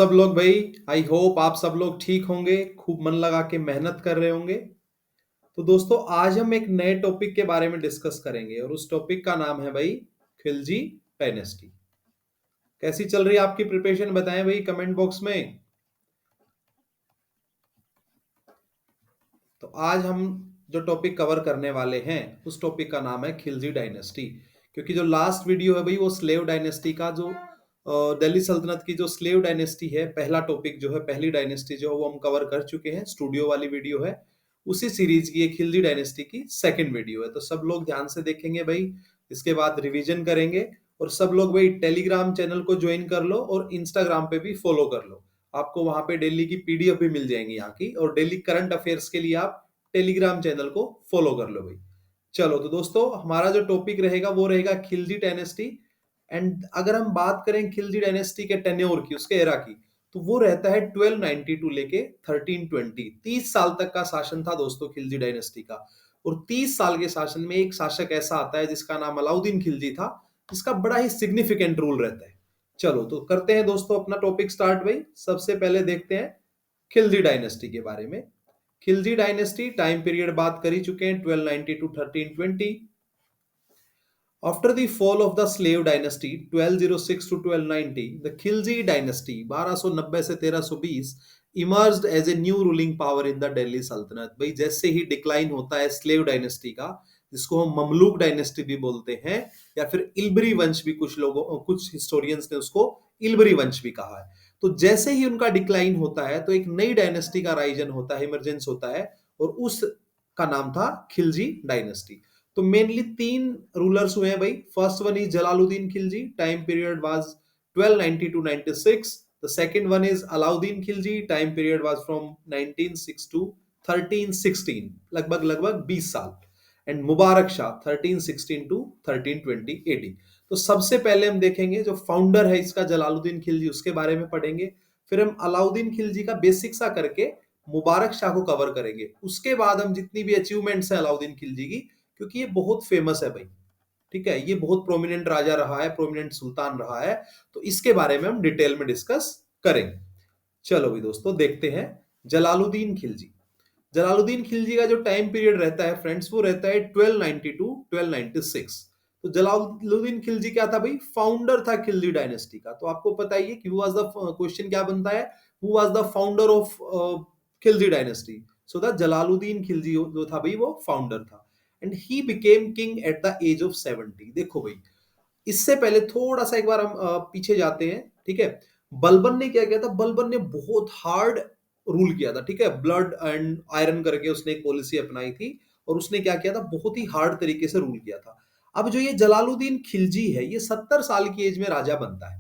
सब लोग भाई। आई होप आप सब लोग ठीक होंगे, खूब मन लगा के मेहनत कर रहे होंगे। तो दोस्तों आज हम एक नए टॉपिक के बारे में डिस्कस करेंगे और उस टॉपिक का नाम है भाई खिलजी डायनेस्टी। कैसी चल रही है आपकी प्रिपरेशन, बताएं भाई कमेंट बॉक्स में। तो आज हम जो टॉपिक कवर करने वाले हैं उस टॉपिक का नाम है खिलजी डायनेस्टी। क्योंकि जो लास्ट वीडियो है भाई वो स्लेव डायनेस्टी का, जो दिल्ली सल्तनत की जो स्लेव डायनेस्टी है, पहला टॉपिक जो है, पहली डायनेस्टी जो है वो हम कवर कर चुके हैं, स्टूडियो वाली वीडियो है। उसी सीरीज की एक खिलजी डायनेस्टी की सेकंड वीडियो है, तो सब लोग ध्यान से देखेंगे भाई। इसके बाद रिवीजन करेंगे और सब लोग भाई टेलीग्राम चैनल को ज्वाइन कर लो और इंस्टाग्राम पे भी फॉलो कर लो। आपको वहां पे डेली की पीडीएफ भी मिल जाएंगी यहाँ की, और डेली करंट अफेयर्स के लिए आप टेलीग्राम चैनल को फॉलो कर लो भाई। चलो तो दोस्तों हमारा जो टॉपिक रहेगा वो रहेगा खिलजी डायनेस्टी। एंड अगर हम बात करें खिलजी डायनेस्टी के टेन्योर की, उसके एरा की, तो वो रहता है 1292 लेके 1320। 30 साल तक का शासन था दोस्तों खिलजी डायनेस्टी का। और 30 साल के शासन में एक शासक ऐसा आता है जिसका नाम अलाउद्दीन खिलजी था, जिसका बड़ा ही सिग्निफिकेंट रूल रहता है। चलो तो करते हैं दोस्तों अपना टॉपिक स्टार्ट भाई। सबसे पहले देखते हैं खिलजी डायनेस्टी के बारे में। खिलजी डायनेस्टी टाइम पीरियड बात कर ही चुके हैं, 1290 to 1320। After the fall of the slave dynasty 1206 to 1290, the Khilji dynasty 1290 से 1320 emerged as a new ruling power in the Delhi Sultanate। भाई जैसे ही डिक्लाइन होता है स्लेव डायनेस्टी का, जिसको हम ममलूक डायनेस्टी भी बोलते हैं या फिर इल्बरी वंश भी, कुछ हिस्टोरियंस ने उसको इल्बरी वंश भी कहा है। तो जैसे ही उनका डिक्लाइन होता है तो एक नई डायनेस्टी का राइजन होता है, इमरजेंस होता है, और उस का नाम था खिलजी डायनेस्टी। तो मेनली तीन रूलर्स हुए हैं भाई। First one is Jalaluddin Khilji, time period was 1290 to 96। The second one is Alauddin Khilji, time period was from 1906 to 1316, लगभग लगभग 20 साल। And Mubarak Shah 1316 to 1320 AD. तो सबसे पहले हम देखेंगे जो फाउंडर है इसका जलालुद्दीन खिलजी, उसके बारे में पढ़ेंगे। फिर हम अलाउद्दीन खिलजी का बेसिक सा करके मुबारक शाह को कवर करेंगे। उसके बाद हम जितनी भी अचीवमेंट्स है अलाउद्दीन खिलजी की, क्योंकि ये बहुत फेमस है भाई, ठीक है, ये बहुत प्रोमिनेंट राजा रहा है, प्रोमिनेंट सुल्तान रहा है, तो इसके बारे में हम डिटेल में डिस्कस करेंगे। चलो भी दोस्तों देखते हैं जलालुद्दीन खिलजी। जलालुद्दीन खिलजी का जो टाइम पीरियड रहता है फ्रेंड्स, वो रहता है 1290 टू 1296। तो जलालुद्दीन खिलजी क्या था भाई? फाउंडर था खिलजी डायनेस्टी का। तो आपको पता ही है कि वाज द क्वेश्चन क्या बनता है, who was the founder of Khilji dynasty? So the Jalaluddin Khilji जो था भाई वो फाउंडर था। And he became king at the age of 70। देखो भाई, इससे पहले थोड़ा सा एक बार हम पीछे जाते हैं, ठीक है। बलबन ने क्या किया था? बलबन ने बहुत हार्ड रूल किया था, ठीक है। ब्लड एंड आयरन करके उसने एक पॉलिसी अपनाई थी, और उसने क्या किया था? बहुत ही हार्ड तरीके से रूल किया था। अब जो ये जलालुद्दीन खिलजी है, ये 70 साल की एज में राजा बनता है।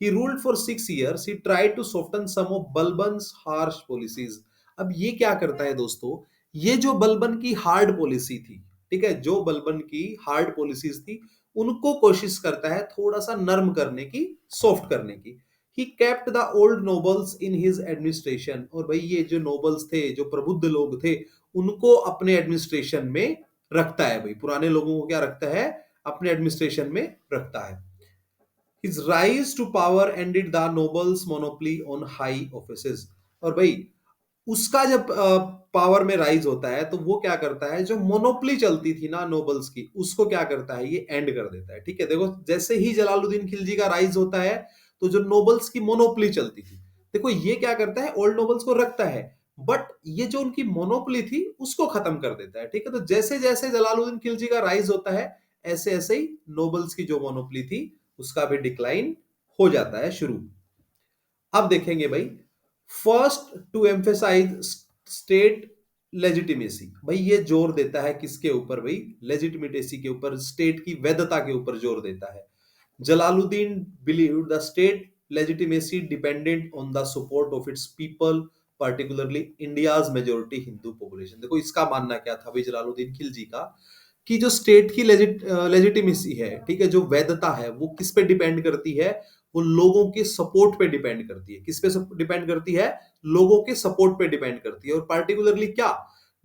He ruled for 6 years। He tried to soften some of Balban's harsh policies. अब ये क्या करता है दोस्तों, ये जो बलबन की हार्ड पॉलिसी थी, ठीक है, जो बलबन की हार्ड पॉलिसीज थी, उनको कोशिश करता है थोड़ा सा नर्म करने की, सॉफ्ट करने की। He kept the old nobles in his administration. और भाई ये जो नोबल्स थे, जो प्रबुद्ध लोग थे, उनको अपने एडमिनिस्ट्रेशन में रखता है भाई। पुराने लोगों को क्या रखता है? अपने एडमिनिस्ट्रेशन में रखता है। His rise to power ended the nobles monopoly on high offices। और भाई उसका जब पावर में राइज होता है तो वो क्या करता है, जो मोनोपली चलती थी ना नोबल्स की, उसको क्या करता है, ये एंड कर देता है, ठीक है। देखो जैसे ही जलालुद्दीन खिलजी का राइज होता है, तो जो नोबल्स की मोनोपली चलती थी, देखो ये क्या करता है, ओल्ड नोबल्स को रखता है, बट ये जो उनकी मोनोपली थी उसको खत्म कर देता है, ठीक है। तो जैसे जैसे जलालुद्दीन खिलजी का राइज होता है, ऐसे ऐसे ही नोबल्स की जो मोनोपली थी उसका भी डिक्लाइन हो जाता है शुरू। अब देखेंगे भाई, first to emphasise state legitimacy. भाई ये जोर देता है किसके ऊपर भाई? लेजिटिमेसी के ऊपर, स्टेट की वैधता के ऊपर जोर देता है। Jalaluddin believed the state legitimacy dependent on the support of its people, particularly India's majority Hindu population. देखो इसका मानना क्या था भाई जलालुद्दीन खिलजी का, कि जो स्टेट की लेजिटिमेसी है, ठीक है, जो वैधता है, वो किस पे डिपेंड करती है? वो लोगों के सपोर्ट पे डिपेंड करती है। किस पे डिपेंड करती है? लोगों के सपोर्ट पे डिपेंड करती है। और पार्टिकुलरली क्या?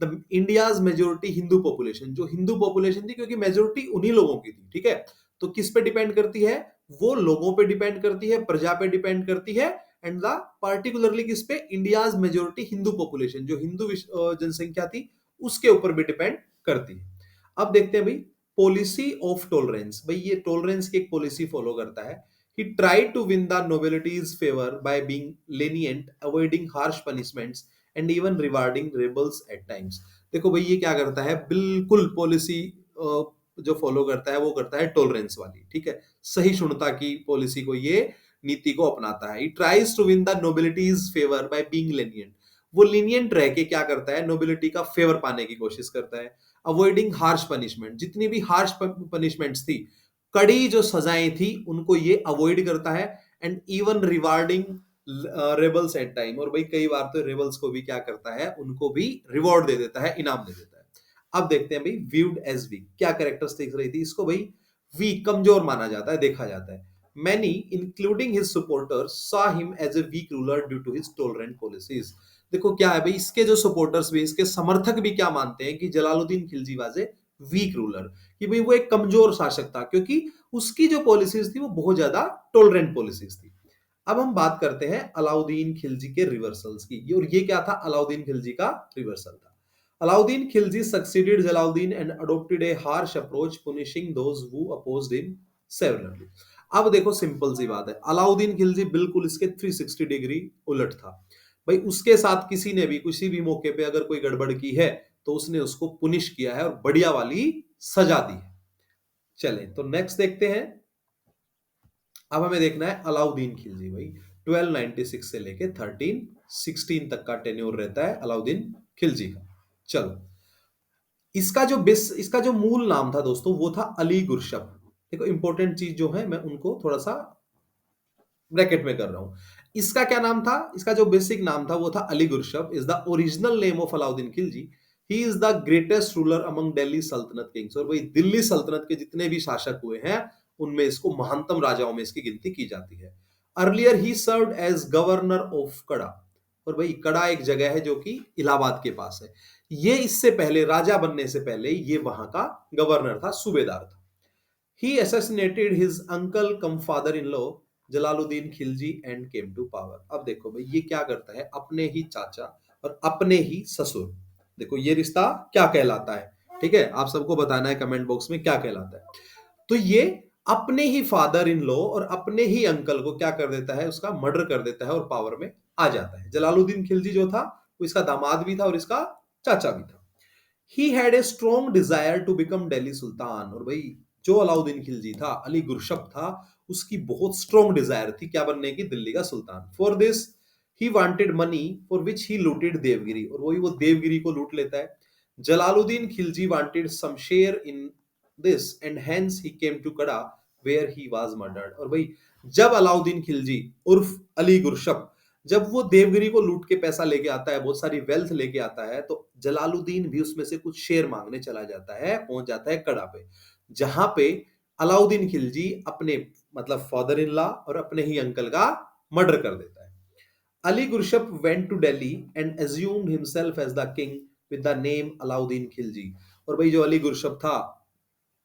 The India's majority Hindu population, जो हिंदू पॉपुलेशन थी, क्योंकि मेजोरिटी उन्हीं लोगों की थी, ठीक है। तो किस पे डिपेंड करती है? वो लोगों पे डिपेंड करती है, प्रजा पे डिपेंड करती है, एंड द पार्टिकुलरली किस पे, इंडियाज मेजोरिटी हिंदू पॉपुलेशन, जो हिंदू जनसंख्या थी उसके ऊपर भी डिपेंड करती है। अब देखते हैं भाई पॉलिसी ऑफ टॉलरेंस। भाई ये टॉलरेंस की एक पॉलिसी फॉलो करता है। He tried to win the nobility's favour by being lenient, avoiding harsh punishments and even rewarding rebels at times. देखो भाई ये क्या करता है, बिल्कुल पॉलिसी जो फॉलो करता है वो करता है टॉलरेंस वाली, ठीक है, सहिष्णुता की पॉलिसी को, ये नीति को अपनाता है। He tries to win the nobility's favour by being lenient, वो लीनियंट रह के क्या करता है, नोबिलिटी का फेवर पाने की कोशिश करता है। अवॉइडिंग हार्श पनिशमेंट, जितनी भी हार्श पनिशमेंट्स थी, कड़ी जो सजाएं थी, उनको ये अवॉइड करता है। And even rewarding rebels at time, और भाई कई बार तो रेबल्स को भी क्या करता है, उनको भी रिवॉर्ड दे देता है, इनाम दे देता है। अब देखते हैं भाई व्यूड एज वीक, क्या कैरेक्टरिस्टिक्स रही थी इसको, भाई वीक, कमजोर माना जाता है, देखा जाता है। Many, including his supporters, saw him as a weak ruler due to his tolerant policies. देखो क्या है भाई, इसके जो सपोर्टर्स भी, इसके समर्थक भी क्या मानते हैं कि Jalaluddin Khilji was a weak ruler, कि भाई वो एक कमजोर शासक था, क्योंकि उसकी जो पॉलिसीज थी वो बहुत ज्यादा टॉलरेंट पॉलिसीज थी। अब हम बात करते हैं अलाउद्दीन खिलजी के रिवर्सल्स की, और ये क्या था, अलाउद्दीन खिलजी का रिवर्सल था। Alauddin Khilji succeeded Jalaluddin and adopted a harsh approach, punishing those who opposed him severely. अब देखो सिंपल सी बात है, अलाउद्दीन खिलजी बिल्कुल इसके 360 डिग्री उलट था। भाई उसके साथ किसी ने भी किसी भी मौके पे अगर कोई गड़बड़ की है तो उसने उसको पुनिश किया है और बढ़िया वाली सजा दी है। चले तो नेक्स्ट देखते हैं। अब हमें देखना है अलाउद्दीन खिलजी। भाई 1296 से लेके 1316 तक का टेन्योर रहता है अलाउद्दीन खिलजी का। चलो इसका जो मूल नाम था दोस्तों वो था अली गुरशप। देखो इंपॉर्टेंट चीज जो है मैं उनको थोड़ा सा ब्रैकेट में कर रहा हूं। इसका क्या नाम था, इसका जो बेसिक नाम था वो था Ali Gurshap. Is the original name of Alauddin Khilji. He is the greatest ruler among Delhi Sultanate kings. और भाई दिल्ली सल्तनत के जितने भी शासक हुए हैं उनमें इसको महानतम राजाओं में इसकी गिनती की जाती है। Earlier he served as governor of Kara. और भाई कड़ा एक जगह है जो कि इलाहाबाद के पास है। ये इससे पहले राजा बनने से पहले ये वहां का गवर्नर था, सूबेदार था। He assassinated his uncle cum father-in-law Jalaluddin Khilji and came to power। अब देखो भाई ये क्या करता है, अपने ही चाचा और अपने ही ससुर, देखो ये रिश्ता क्या कहलाता है, ठीक है, आप सबको बताना है कमेंट बॉक्स में क्या कहलाता है। तो ये अपने ही फादर इन लॉ और अपने ही अंकल को क्या कर देता है, उसका मर्डर कर देता है और पावर में आ जाता है। जलालुद्दीन खिलजी जो था वो इसका दामाद भी था और इसका चाचा भी था। He had a strong desire to become Delhi sultan. और भाई जो अलाउद्दीन खिलजी था, अली गुरशप था, उसकी बहुत स्ट्रॉन्ग डिजायर थी क्या बनने की, दिल्ली का सुल्तान। For this he wanted money for which he looted Devagiri. और वही वो देवगिरी को लूट लेता है। Jalaluddin Khilji wanted some share in this and hence he came to Kara where he was murdered. और भाई जब अलाउद्दीन खिलजी उर्फ अली गुरशप जब वो देवगिरी को लूट के पैसा लेके आता है, बहुत सारी वेल्थ लेके आता है, तो जलालुद्दीन भी उसमें से कुछ शेयर मांगने चला जाता है, पहुंच जाता है कड़ा पे, जहां पे अलाउद्दीन खिलजी अपने मतलब फादर इन लॉ और अपने ही अंकल का मर्डर कर देता है। Ali Gurshap went to Delhi and assumed himself as the king with the name Alauddin Khilji. और भाई जो अली गुरशप था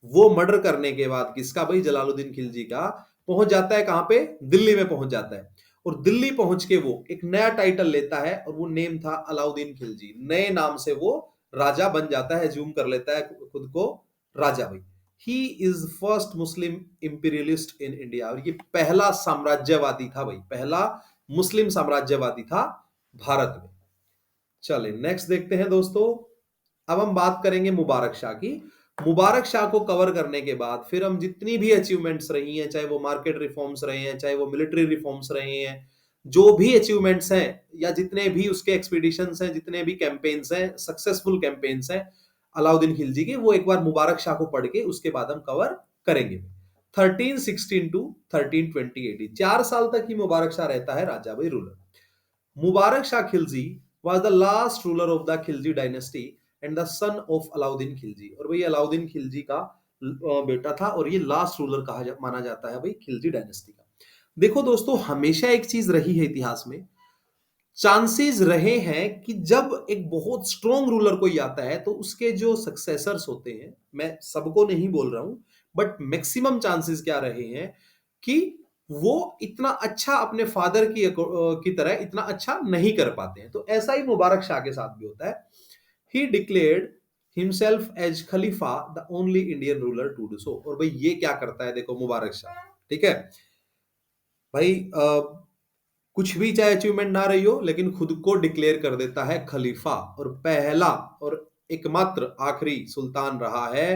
वो मर्डर करने के बाद किसका, भाई जलालुद्दीन खिलजी का, पहुंच जाता है कहां पे, दिल्ली में पहुंच जाता है। और दिल्ली पहुंच के वो एक नया टाइटल लेता है और वो नेम था अलाउद्दीन खिलजी। नए नाम से वो राजा बन जाता है, जूम कर लेता है खुद को राजा। भाई he is first Muslim imperialist in India. और ये पहला साम्राज्यवादी था भाई, पहला मुस्लिम साम्राज्यवादी था भारत में। चले नेक्स्ट देखते हैं दोस्तों। अब हम बात करेंगे मुबारक शाह की। मुबारक शाह को कवर करने के बाद फिर हम जितनी भी अचीवमेंट्स रही हैं, चाहे वो मार्केट रिफॉर्म्स रहे हैं, चाहे वो मिलिट्री रिफॉर्म्स रहे हैं, जो भी अचीवमेंट्स हैं या जितने भी उसके एक्सपीडिशंस हैं, जितने भी कैंपेन्स हैं, सक्सेसफुल कैंपेन्स हैं अलाउद्दीन खिलजी के, वो एक बार मुबारक शाह को पढ़ के उसके बाद हम कवर करेंगे। 1316 टू 1320 AD 4 साल तक ही मुबारक शाह रहता है राजा भाई, ruler. Mubarak Shah Khilji was the last ruler of the Khilji dynasty and the son of Alauddin Khilji. और भाई अलाउद्दीन खिलजी का बेटा था और ये लास्ट रूलर माना जाता है भाई खिलजी डायनेस्टी का। देखो दोस्तों हमेशा एक चीज रही है इतिहास में, चांसेस रहे हैं कि जब एक बहुत स्ट्रॉन्ग रूलर कोई आता है तो उसके जो सक्सेसर्स होते हैं, मैं सबको नहीं बोल रहा हूं, बट मैक्सिमम चांसेस क्या रहे हैं कि वो इतना अच्छा अपने फादर की तरह इतना अच्छा नहीं कर पाते हैं। तो ऐसा ही मुबारक शाह के साथ भी होता है। He declared himself as khalifa, the only Indian ruler to do so. और भाई ये क्या करता है, देखो मुबारक शाह, ठीक है भाई, कुछ भी चाहे अचीवमेंट ना रही हो, लेकिन खुद को डिक्लेयर कर देता है खलीफा, और पहला और एकमात्र आखिरी सुल्तान रहा है,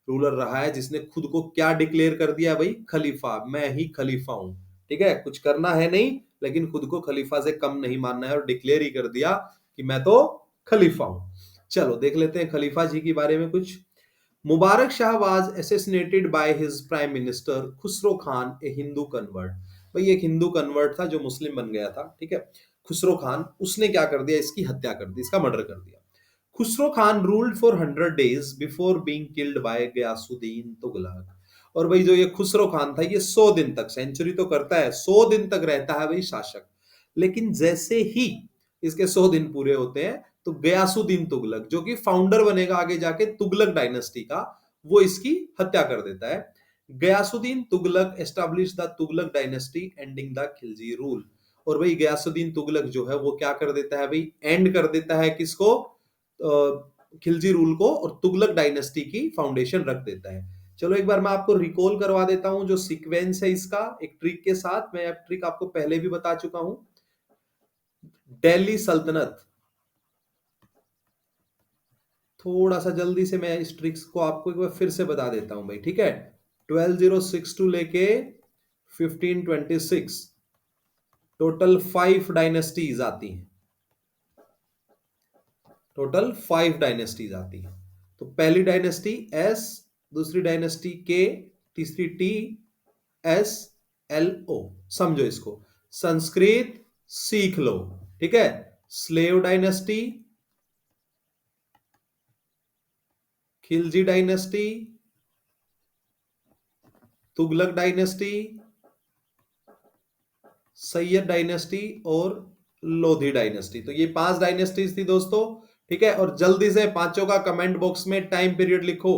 रूलर रहा है, जिसने खुद को क्या डिक्लेयर कर दिया भाई, खलीफा, मैं ही खलीफा हूं। ठीक है, कुछ करना है नहीं, लेकिन खुद को खलीफा से कम नहीं मानना है, और डिक्लेयर ही कर दिया कि मैं तो खलीफा हूं। चलो देख लेते हैं खलीफा जी के बारे में कुछ। Mubarak Shah was assassinated by his prime minister Khusro Khan, a Hindu convert. भाई एक हिंदू कन्वर्ट था जो मुस्लिम बन गया था, ठीक है। खुसरो खान, उसने क्या कर दिया, इसकी हत्या कर दी, इसका मर्डर कर दिया। Khusro Khan ruled for 100 days before being killed by Ghiyasuddin Tughlaq. और भाई जो ये खुसरो खान था, ये 100 दिन तक, सेंचुरी तो करता है, 100 दिन तक रहता है भाई शासक। लेकिन जैसे ही इसके 100 दिन पूरे होते हैं, तो गयासुद्दीन तुगलक, जो कि फाउंडर बनेगा आगे जाके तुगलक डायनेस्टी का, वो इसकी हत्या कर देता है। Ghiyasuddin Tughlaq establish the Tughlaq dynasty ending the Khilji rule. और भाई गयासुद्दीन तुगलक जो है वो क्या कर देता है भाई, एंड कर देता है किसको, खिलजी रूल को, और तुगलक डायनेस्टी की फाउंडेशन रख देता है। चलो एक बार मैं आपको रिकॉल करवा देता हूं जो सीक्वेंस है इसका, एक ट्रिक के साथ। मैं ट्रिक आपको पहले भी बता चुका हूं। दिल्ली सल्तनत, थोड़ा सा जल्दी से मैं इस ट्रिक्स को आपको एक बार फिर से बता देता हूं भाई, ठीक है। 1206 लेके 1526, टोटल 5 डायनेस्टीज आती हैं, टोटल 5 डायनेस्टीज आती हैं। तो पहली डायनेस्टी एस, दूसरी डायनेस्टी के, तीसरी टी, एस, एल, ओ। समझो इसको, संस्कृत सीख लो, ठीक है। Slave dynasty, Khilji dynasty, Tughlaq dynasty, Syed dynasty, और लोधी डायनेस्टी। तो ये 5 डायनेस्टीज थी दोस्तों, ठीक है। और जल्दी से पांचों का कमेंट बॉक्स में टाइम पीरियड लिखो,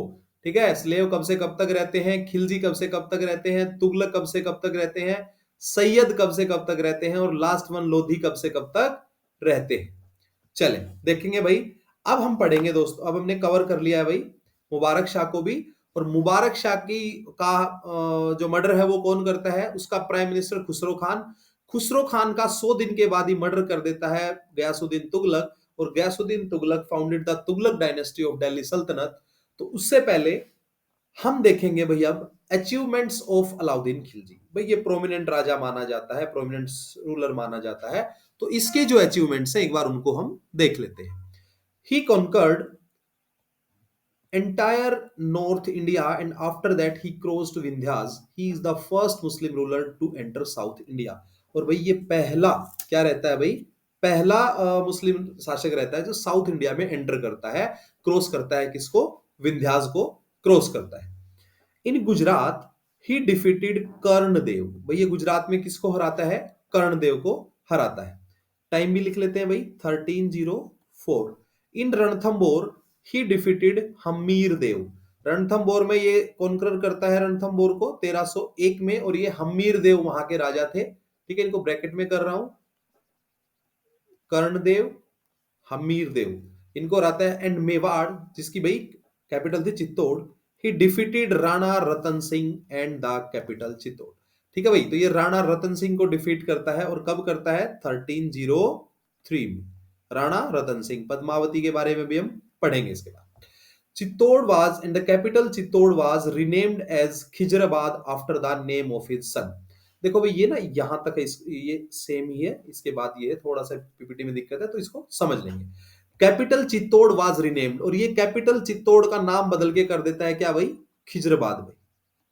ठीक है। स्लेव कब से कब तक रहते हैं, खिलजी कब से कब तक रहते हैं, तुगलक कब से कब तक रहते हैं, सैयद कब से कब तक रहते हैं, और लास्ट वन लोधी कब से कब तक रहते हैं। चले देखेंगे भाई। अब हम पढ़ेंगे दोस्तों, अब हमने कवर कर लिया है भाई मुबारक शाह को भी। और मुबारक शाह की का जो मर्डर है वो कौन करता है, उसका प्राइम मिनिस्टर खुसरो खान। खुसरो खान का 100 दिन के बाद ही मर्डर कर देता है गयासुद्दीन तुगलक, और Ghiyasuddin Tughlaq founded the Tughlaq dynasty of Delhi Sultanate. तो उससे पहले हम देखेंगे भाई अब अचीवमेंट्स ऑफ अलाउद्दीन खिलजी। भाई ये प्रोमिनेंट राजा माना जाता है, प्रोमिनेंट रूलर माना जाता है। तो इसके जो अचीवमेंट्स हैं एक बार उनको हम देख लेते हैं। He conquered entire North India, and after that he crossed Vindhyas. He is the first Muslim ruler to enter South India. और भाई ये पहला क्या रहता है भाई, पहला मुस्लिम शासक रहता है जो साउथ इंडिया में एंटर करता है, क्रॉस करता है किसको, विंध्यास को क्रॉस करता है। इन गुजरात ही डिफीटेड कर्णदेव। भाई ये गुजरात में किसको हराता है, कर्णदेव को हराता है। टाइम भी लिख लेते हैं भाई, 1304। इन रणथंबोर ही डिफीटेड हमीर देव। रणथंबोर में ये कॉन्कर करता है रणथंबोर को 1301 में, और ये हमीर देव वहां के राजा थे, ठीक है। इनको ब्रैकेट में कर रहा हूं, कर्णदेव, हमीर देव, इनको हराता है। एंड मेवाड़, जिसकी भाई कैपिटल थी चित्तौड़, ही defeated Rana Ratan Singh and the capital Chittor. ठीक है भाई, तो ये राणा रतन सिंह को डिफीट करता है, और कब करता है, 1303 में। राणा रतन सिंह, पद्मावती के बारे में भी हम पढ़ेंगे इसके बाद। Chittor was and the capital Chittor was renamed as Khizrabad after the name of his son. देखो भाई ये ना यहां तक है, ये सेम ही है, इसके बाद ये थोड़ा सा पीपीटी में दिक्कत है, तो इसको समझ लेंगे। कैपिटल चित्तौड़ वाज रिनेम्ड, और ये कैपिटल चित्तौड़ का नाम बदल के कर देता है क्या भाई, खिजराबाद भाई।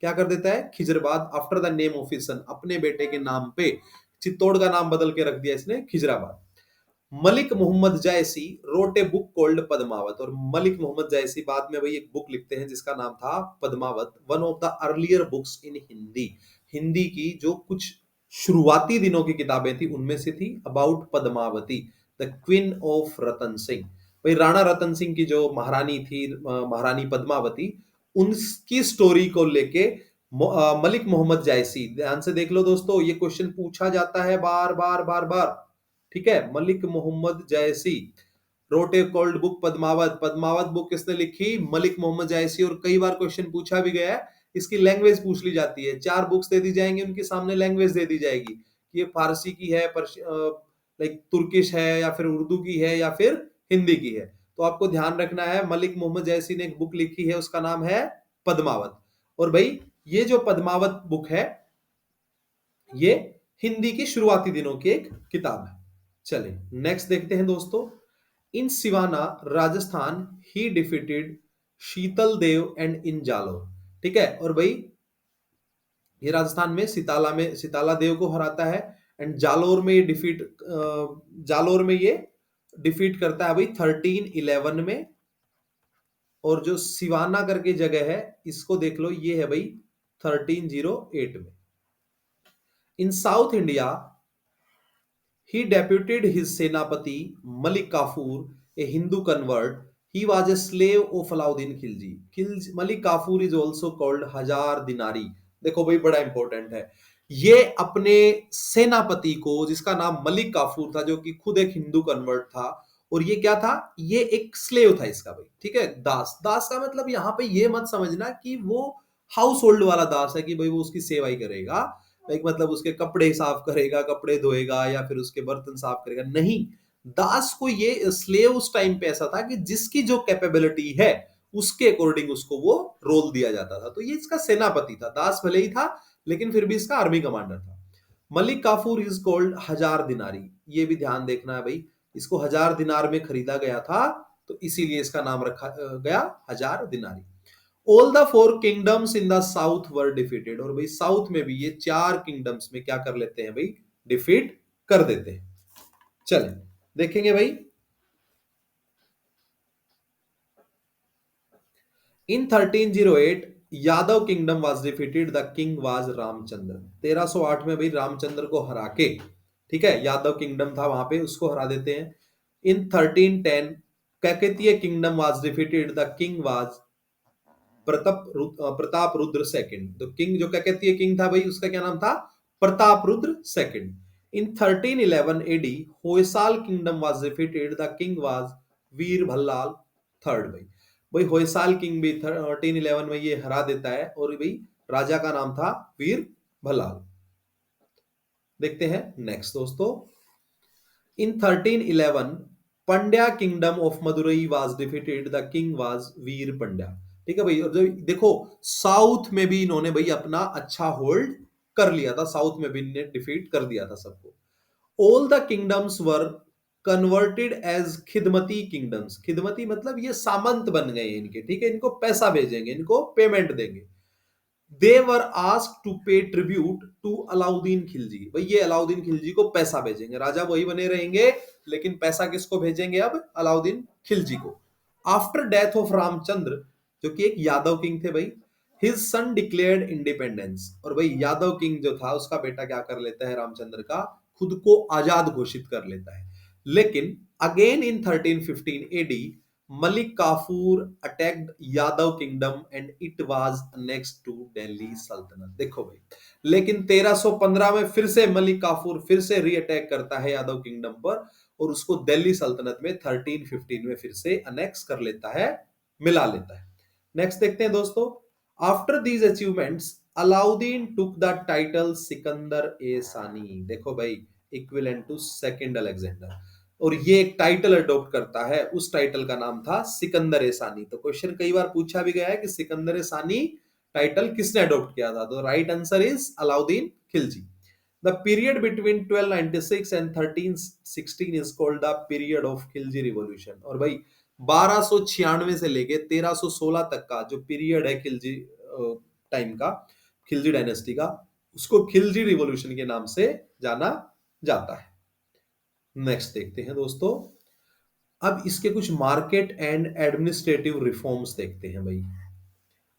क्या कर देता है, Khizrabad, after the name of his सन, अपने बेटे के नाम पे चित्तौड़ का नाम बदल के रख दिया इसने Khizrabad. Malik Mohammad Jayasi wrote a book called Padmavat. और मलिक मोहम्मद जायसी बाद में भाई एक बुक लिखते हैं जिसका नाम था Padmavat, one of the earlier books in Hindi. Hindi की जो कुछ शुरुआती दिनों की किताबें थी उनमें से थी about Padmavati, the queen of Ratan Singh. भाई राणा रतन सिंह की जो महारानी थी, महारानी पद्मावती, उनकी स्टोरी को लेके मलिक मोहम्मद जायसी, ध्यान से देख लो दोस्तों, ये क्वेश्चन पूछा जाता है बार बार बार बार। ठीक है, Malik Mohammad Jayasi wrote a called book Padmavat. Padmavat book किसने लिखी? मलिक मोहम्मद जायसी। और कई बार क्वेश्चन पूछा भी गया है, इसकी लैंग्वेज पूछ ली जाती है, 4 बुक्स दे दी जाएंगी, उनके सामने लैंग्वेज दे दी जाएगी कि ये फारसी की है, लाइक तुर्किश है, या फिर उर्दू की है, या फिर हिंदी की है। तो आपको ध्यान रखना है, मलिक मोहम्मद जैसी ने एक बुक लिखी है, उसका नाम है पद्मावत। और भाई ये जो पद्मावत बुक है, ये हिंदी की शुरुआती दिनों की एक किताब है। चलिए नेक्स्ट देखते हैं दोस्तों। In Siwana Rajasthan he defeated Sheetal Dev and in Jalore. ठीक है, और भाई ये राजस्थान में सिताला देव को हराता है, एंड जालोर में ये जालोर में ये डिफीट करता है भाई 1311 में। और जो सिवाना करके जगह है, इसको देख लो, ये है भाई 1308 में। In South India he deputed his senapati Malik Kafur, a Hindu convert. He was a slave of Alauddin Khilji. Malik Kafur is also called Hazar Dinari. देखो भाई बड़ा इंपॉर्टेंट है, ये अपने सेनापति को, जिसका नाम मलिक काफूर था, जो कि खुद एक हिंदू कन्वर्ट था, और ये क्या था? ये एक स्लेव था इसका भाई। ठीक है, दास। दास का मतलब यहाँ पे ये मत समझना कि वो हाउस होल्ड वाला दास है, कि भाई वो उसकी सेवा ही करेगा, लाइक मतलब उसके कपड़े साफ करेगा, कपड़े धोएगा, या फिर उसके बर्तन साफ करेगा, नहीं। दास को, ये स्लेव उस टाइम पे ऐसा था कि जिसकी जो कैपेबिलिटी है उसके अकॉर्डिंग उसको वो रोल दिया जाता था। तो ये इसका सेनापति था, दास भले ही था, लेकिन फिर भी इसका आर्मी कमांडर था। Malik Kafur is called Hazar दिनारी। ये भी ध्यान देखना है भाई, इसको 1000 दिनार में खरीदा गया था, तो इसीलिए इसका नाम रखा गया Hazar Dinari. All the 4 kingdoms in the south were defeated. और भाई साउथ में भी ये 4 किंगडम्स में क्या कर लेते हैं भाई? डिफीट कर देते हैं। चले देखेंगे भाई। इन 1308 Yadav kingdom was defeated, the king was Ramchandra. 1308 में भाई रामचंद्र को हरा के, ठीक है, यादव किंगडम था वहां पे, उसको हरा देते हैं। In 1310 Kakatiya kingdom was defeated, the king was Pratap Rudra second. तो किंग जो कैकेतीय किंग था भाई, उसका क्या नाम था? Pratap Rudra second. In 1311 AD Hoysala kingdom was defeated, the king was Veer Ballal third. भाई भाई होयसाल किंग भी 1311 में ये हरा देता है, और भाई राजा का नाम था वीर भल्लाल। देखते हैं नेक्स्ट दोस्तों। In 1311 Pandya kingdom of Madurai was defeated, the king was Veer Pandya. ठीक है भाई, और जो देखो साउथ में भी इन्होंने भाई अपना अच्छा होल्ड कर लिया था, साउथ में भी इन्हें डिफीट कर दिया था सबको। All the kingdoms were converted as khidmati kingdoms. खिदमती मतलब ये सामंत बन गए इनके, ठीक है, इनको पैसा भेजेंगे, इनको पेमेंट देंगे। दे वर आस्क टू पे ट्रिब्यूट टू अलाउद्दीन खिलजी। भाई ये अलाउद्दीन खिलजी को पैसा भेजेंगे, राजा वही बने रहेंगे, लेकिन पैसा किसको भेजेंगे अब? अलाउद्दीन खिलजी को। आफ्टर डेथ ऑफ रामचंद्र, जो कि एक यादव किंग थे भाई, हिज सन डिक्लेयर्ड इंडिपेंडेंस। और भाई यादव किंग जो था, उसका बेटा क्या कर लेता है? रामचंद्र का, खुद को आजाद घोषित कर लेता है। लेकिन again in 1315 AD Malik Kafur attacked Yadav kingdom and it was next to Delhi Sultanate. देखो भाई, लेकिन 1315 में फिर से मलिक काफूर फिर से री अटैक करता है यादव किंगडम पर, और उसको दिल्ली सल्तनत में 1315 में फिर से अनेक्स कर लेता है, मिला लेता है। नेक्स्ट देखते हैं दोस्तों। After these achievements Alauddin took the title Sikandar e Sani. देखो भाई, इक्विवेलेंट टू सेकंड अलेक्जेंडर, और ये एक टाइटल अडॉप्ट करता है, उस टाइटल का नाम था सिकंदर ए सानी। तो क्वेश्चन कई बार पूछा भी गया है कि सिकंदर ए सानी टाइटल किसने अडॉप्ट किया था? तो right answer is Alauddin Khilji. The period between 1296 and 1316 is called the period of Khilji revolution. और भाई 1296 से लेके 1316 तक का जो पीरियड है खिलजी टाइम का, खिलजी डायनेस्टी का, उसको खिलजी रिवॉल्यूशन के नाम से जाना जाता है। नेक्स्ट देखते हैं दोस्तों। अब इसके कुछ मार्केट एंड एडमिनिस्ट्रेटिव रिफॉर्म्स देखते हैं भाई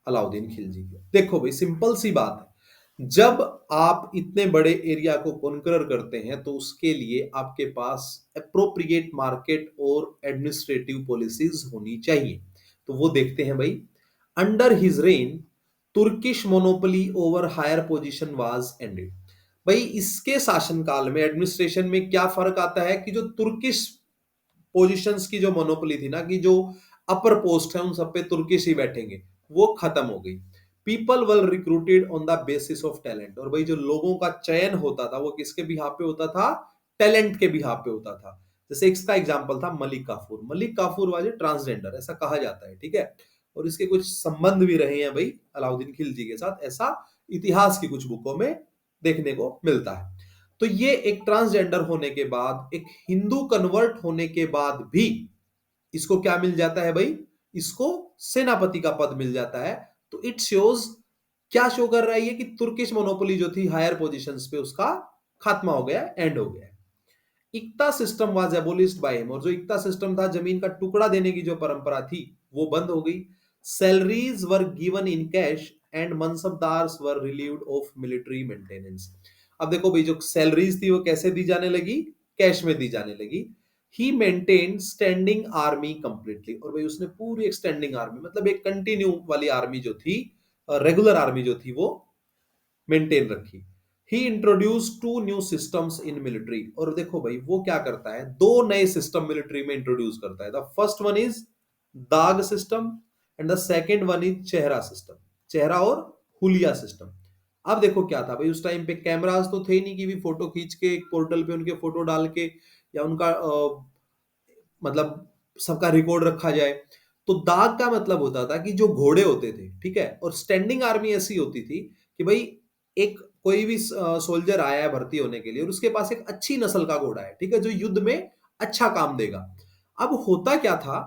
अलाउद्दीन खिलजी के। देखो भाई सिंपल सी बात है, जब आप इतने बड़े एरिया को कॉन्करर करते हैं, तो उसके लिए आपके पास अप्रोप्रिएट मार्केट और एडमिनिस्ट्रेटिव पॉलिसीज होनी चाहिए। तो वो देखते हैं भाई। Under his reign Turkish monopoly over higher position was ended. भाई इसके शासनकाल में एडमिनिस्ट्रेशन में क्या फर्क आता है कि जो तुर्किश पोजीशंस की जो मोनोपोली थी ना, कि जो अपर पोस्ट है उन सब पे तुर्किश ही बैठेंगे, वो खत्म हो गई। People were recruited on the basis of talent. और भाई जो लोगों का चयन होता था वो किसके बिहाफ पे होता था? टैलेंट के बिहाफ पे होता था। जैसे इसका एग्जांपल था मलिक काफूर। मलिक काफूर वाज ट्रांसजेंडर, ऐसा कहा जाता है, ठीक है। और इसके कुछ संबंध भी रहे हैं भाई अलाउद्दीन खिलजी के साथ, ऐसा इतिहास की कुछ बुकों में देखने को मिलता है। तो ये एक ट्रांसजेंडर होने के बाद, एक हिंदू कन्वर्ट होने के बाद भी इसको क्या मिल जाता है भाई? इसको सेनापति का पद मिल जाता है। तो इट शोज, क्या शो कर रहा है ये, कि तुर्किश मोनोपोली जो थी हायर पोजीशंस पे, उसका खात्मा हो गया, एंड हो गया। Iqta system was abolished by him. और जो इक्ता सिस्टम था, जमीन का टुकड़ा देने की जो परंपरा थी, वो बंद हो गई। Salaries were given in cash and mansabdars were relieved of military maintenance. अब देखो भाई, जो सैलरीज थी वो कैसे दी जाने लगी? कैश में दी जाने लगी। ही मेंटेन स्टैंडिंग आर्मी कंप्लीटली। और भाई उसने पूरी एक स्टैंडिंग आर्मी, मतलब एक कंटिन्यू वाली आर्मी जो थी, रेगुलर आर्मी जो थी, वो मेंटेन रखी। He introduce two new systems in military. और देखो भाई वो क्या करता है, दो नए सिस्टम मिलिट्री में इंट्रोड्यूस करता है। द फर्स्ट वन इज दाग system and the second one is चेहरा सिस्टम। चेहरा और हुलिया सिस्टम। अब देखो क्या था भाई, उस टाइम पे कैमरास तो थे नहीं कि भी फोटो खींच के एक पोर्टल पे उनके फोटो डाल के या उनका मतलब सबका रिकॉर्ड रखा जाए। तो दाग का मतलब होता था कि जो घोड़े होते थे, ठीक है। और स्टैंडिंग आर्मी ऐसी होती थी कि भाई एक कोई भी सोल्जर आया है भर्ती होने के लिए और उसके पास एक अच्छी नस्ल का घोड़ा है, ठीक है, जो युद्ध में अच्छा काम देगा। अब होता क्या था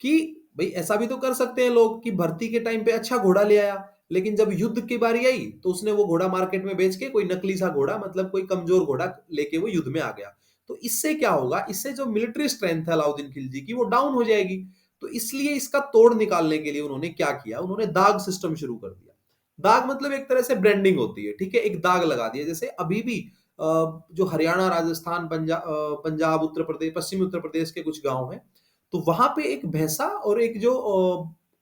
कि भाई ऐसा भी तो कर सकते हैं लोग कि भर्ती के टाइम पे अच्छा घोड़ा ले आया, लेकिन जब युद्ध की बारी आई तो उसने वो घोड़ा मार्केट में बेच के कोई नकली सा घोड़ा, मतलब कोई कमजोर घोड़ा लेके वो युद्ध में आ गया। तो इससे क्या होगा, इससे जो मिलिट्री स्ट्रेंथ है अलाउद्दीन खिलजी की, वो डाउन हो जाएगी। तो इसलिए इसका तोड़ निकालने के लिए उन्होंने क्या किया, उन्होंने दाग सिस्टम शुरू कर दिया। दाग मतलब एक तरह से ब्रांडिंग होती है, ठीक है, एक दाग लगा दिया। जैसे अभी भी जो हरियाणा, राजस्थान, पंजाब, उत्तर प्रदेश, पश्चिमी उत्तर प्रदेश के कुछ गांव हैं, तो वहां पे एक भैंसा और एक जो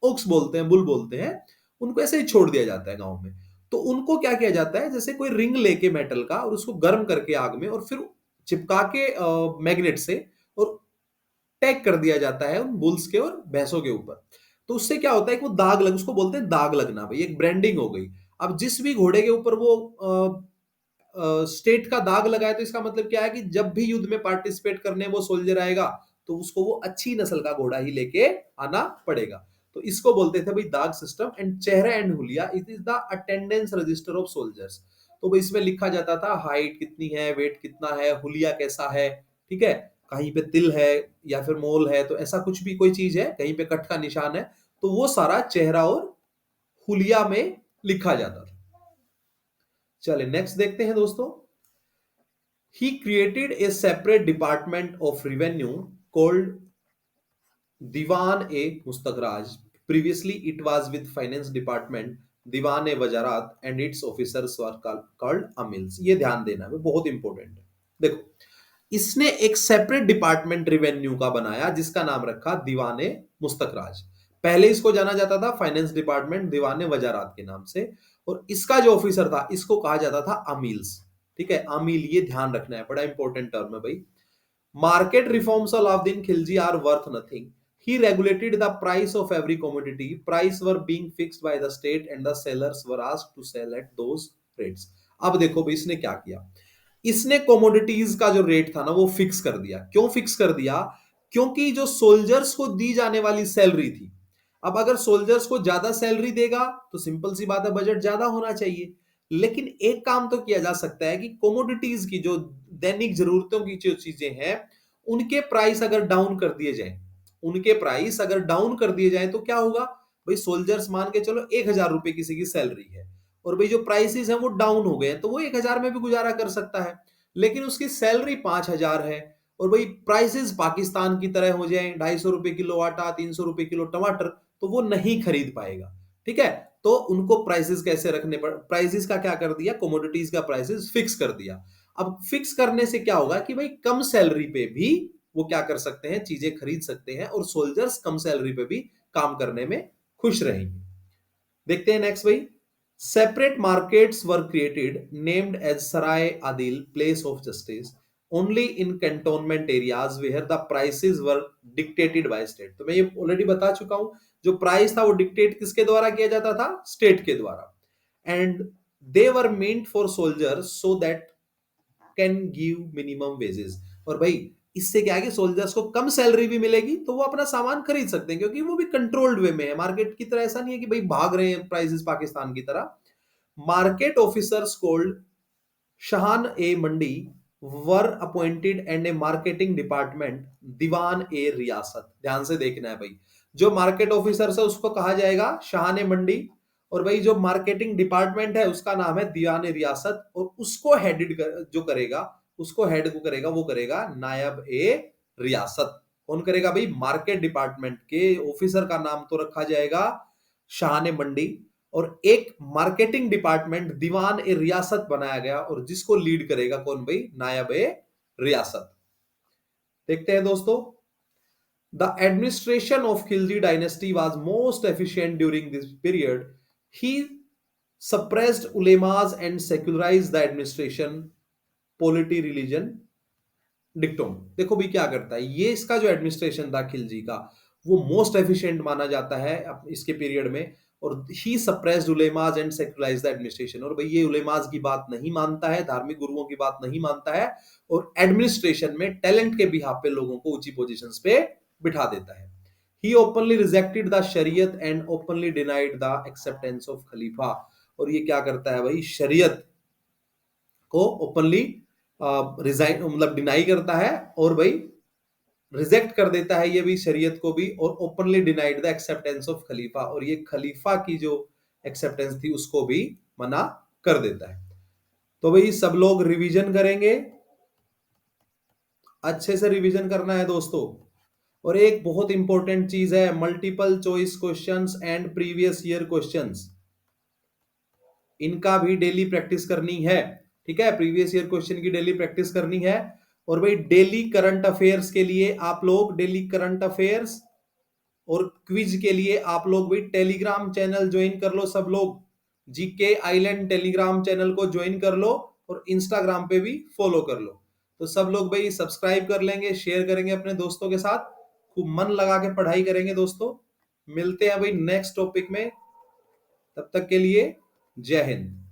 ओक्स बोलते हैं, बुल बोलते हैं, उनको ऐसे ही छोड़ दिया जाता है गांव में। तो उनको क्या किया जाता है, जैसे कोई रिंग लेके मेटल का, और उसको गर्म करके आग में, और फिर चिपका के मैग्नेट से, और टैग कर दिया जाता है उन बुल्स के और भैंसों के ऊपर। तो उससे क्या होता है कि वो दाग लग, उसको बोलते हैं दाग लगना, भाई एक ब्रांडिंग हो गई। अब जिस भी घोड़े के ऊपर वो स्टेट का दाग लगाए, तो इसका मतलब क्या है कि जब भी युद्ध में पार्टिसिपेट करने वो सोल्जर आएगा, तो उसको वो अच्छी नस्ल का घोड़ा ही लेके आना पड़ेगा। तो इसको बोलते थे भाई दाग सिस्टम। एंड चेहरा एंड हुलिया, it is the attendance register of soldiers. तो भाई इसमें लिखा जाता था हाइट कितनी है, वेट कितना है, हुलिया कैसा है, ठीक है, कहीं पे तिल है या फिर मोल है, तो ऐसा कुछ भी कोई चीज है, कहीं पे कट का निशान है, तो वो सारा चेहरा और हुलिया में लिखा जाता था। चलिए नेक्स्ट देखते हैं दोस्तों। He created a separate department of revenue called Diwan e Mustakhraj. Previously, it was with finance department Diwan e Wajarat and its officers were called amils. ये ध्यान देना है, बहुत इंपॉर्टेंट है। देखो, इसने एक सेपरेट डिपार्टमेंट रिवेन्यू का बनाया जिसका नाम रखा दीवाने मुस्तखराज। पहले इसको जाना जाता था फाइनेंस डिपार्टमेंट दीवाने वजारात के नाम से, और इसका जो ऑफिसर था इसको कहा जाता था अमील्स, ठीक है, अमील, ये ध्यान रखना है, बड़ा इंपॉर्टेंट टर्म है भाई। Market reforms of Alauddin Khilji are worth nothing. He regulated the price of every commodity. Price were being fixed by the state and the sellers were asked to sell at those rates. अब देखो भाई इसने क्या किया, इसने commodities का जो rate था ना वो फिक्स कर दिया। क्यों फिक्स कर दिया? क्योंकि जो सोल्जर्स को दी जाने वाली सैलरी थी, अब अगर सोल्जर्स को ज्यादा सैलरी देगा तो सिंपल सी बात है बजट ज्यादा होना चाहिए। लेकिन एक काम तो किया जा सकता है कि कमोडिटीज की जो दैनिक जरूरतों की जो चीजें हैं, उनके प्राइस अगर डाउन कर दिए जाए, उनके प्राइस अगर डाउन कर दिए जाए तो क्या होगा भाई, सोल्जर्स मान के चलो 1,000 रुपए किसी की सैलरी है, और भाई जो प्राइसेस हैं वो डाउन हो गए हैं, तो वो 1,000 में भी गुजारा कर सकता है। लेकिन उसकी सैलरी 5,000 है, और भाई प्राइसेस पाकिस्तान की तरह हो जाए, 250 रुपए किलो आटा, 300 रुपए किलो टमाटर, तो वो नहीं खरीद पाएगा, ठीक है। तो उनको प्राइसेस कैसे रखने पड़, प्राइसेस का क्या कर दिया, कमोडिटीज का प्राइसेस फिक्स कर दिया। अब फिक्स करने से क्या होगा कि भाई कम सैलरी पे भी वो क्या कर सकते हैं, चीजें खरीद सकते हैं, और सोल्जर्स कम सैलरी पे भी काम करने में खुश रहेंगे। देखते हैं नेक्स्ट भाई। Separate markets were created, named as Sarai Adil, place of justice, only in cantonment areas where the prices were dictated by state. तो मैं ये ऑलरेडी बता चुका हूं, जो प्राइस था वो डिक्टेट किसके द्वारा किया जाता था? स्टेट के द्वारा. And they were meant for soldiers so that can give minimum wages. और भाई इससे क्या है कि सोल्जर्स को कम सैलरी भी मिलेगी तो वो अपना सामान खरीद सकते हैं, क्योंकि वो भी कंट्रोल्ड वे में है. मार्केट की तरह ऐसा नहीं है कि भाई भाग रहे हैं प्राइसेस पाकिस्तान की तरह. Market officers called Shahna i Mandi were appointed and a marketing department Diwan i Riyasat. ध्यान से देखना है भाई, जो मार्केट ऑफिसर है उसको कहा जाएगा शाहान ए मंडी, और भाई जो मार्केटिंग डिपार्टमेंट है उसका नाम है दीवान ए रियासत, और उसको हेडेड जो करेगा, उसको हेड को करेगा, वो करेगा नायब ए रियासत. कौन करेगा भाई? मार्केट डिपार्टमेंट के ऑफिसर का नाम तो रखा जाएगा शाहान ए मंडी, और एक मार्केटिंग डिपार्टमेंट दीवान ए रियासत बनाया गया, और जिसको लीड करेगा कौन भाई? नायब ए रियासत. देखते हैं दोस्तों. The administration of Khilji dynasty was most efficient during this period. He suppressed ulemas and secularized the administration, polity, religion, डिक्टोम. देखो भी क्या करता है ये, इसका जो एडमिनिस्ट्रेशन था खिलजी का वो मोस्ट एफिशिएंट माना जाता है इसके पीरियड में. और he suppressed ulemas and secularized the administration. और भाई ये उलेमास की बात नहीं मानता है, धार्मिक गुरुओं की बात नहीं मानता है, और एडमिनिस्ट्रेशन में टैलेंट के बिहाफ पे लोगों को ऊंची पोजीशंस पे बिठा देता है. He openly rejected the Shariat and openly denied the acceptance of Khalifa. और ये क्या करता है भाई? शरीयत को ओपनली रिजाइन मतलब डिनाई करता है, और भाई रिजेक्ट कर देता है ये भी शरीयत को भी, और openly denied the acceptance of Khalifa. और ये खलीफा की जो एक्सेप्टेंस थी उसको भी मना कर देता है. तो भाई सब लोग रिवीजन करेंगे, अच्छे से रिवीजन करना है दोस्तों. और एक बहुत इंपॉर्टेंट चीज है, multiple choice questions and previous year questions, इनका भी डेली प्रैक्टिस करनी है. ठीक है, प्रीवियस ईयर क्वेश्चन की डेली प्रैक्टिस करनी है. और भाई डेली करंट अफेयर्स के लिए आप लोग डेली करंट अफेयर्स और क्विज के लिए आप लोग भी टेलीग्राम चैनल ज्वाइन कर लो. सब लोग जीके आइलैंड टेलीग्राम चैनल को ज्वाइन कर लो, और इंस्टाग्राम पे भी फॉलो कर लो. तो सब लोग भाई सब्सक्राइब कर लेंगे, शेयर करेंगे अपने दोस्तों के साथ, खूब मन लगा के पढ़ाई करेंगे दोस्तों. मिलते हैं भाई नेक्स्ट टॉपिक में, तब तक के लिए जय हिंद.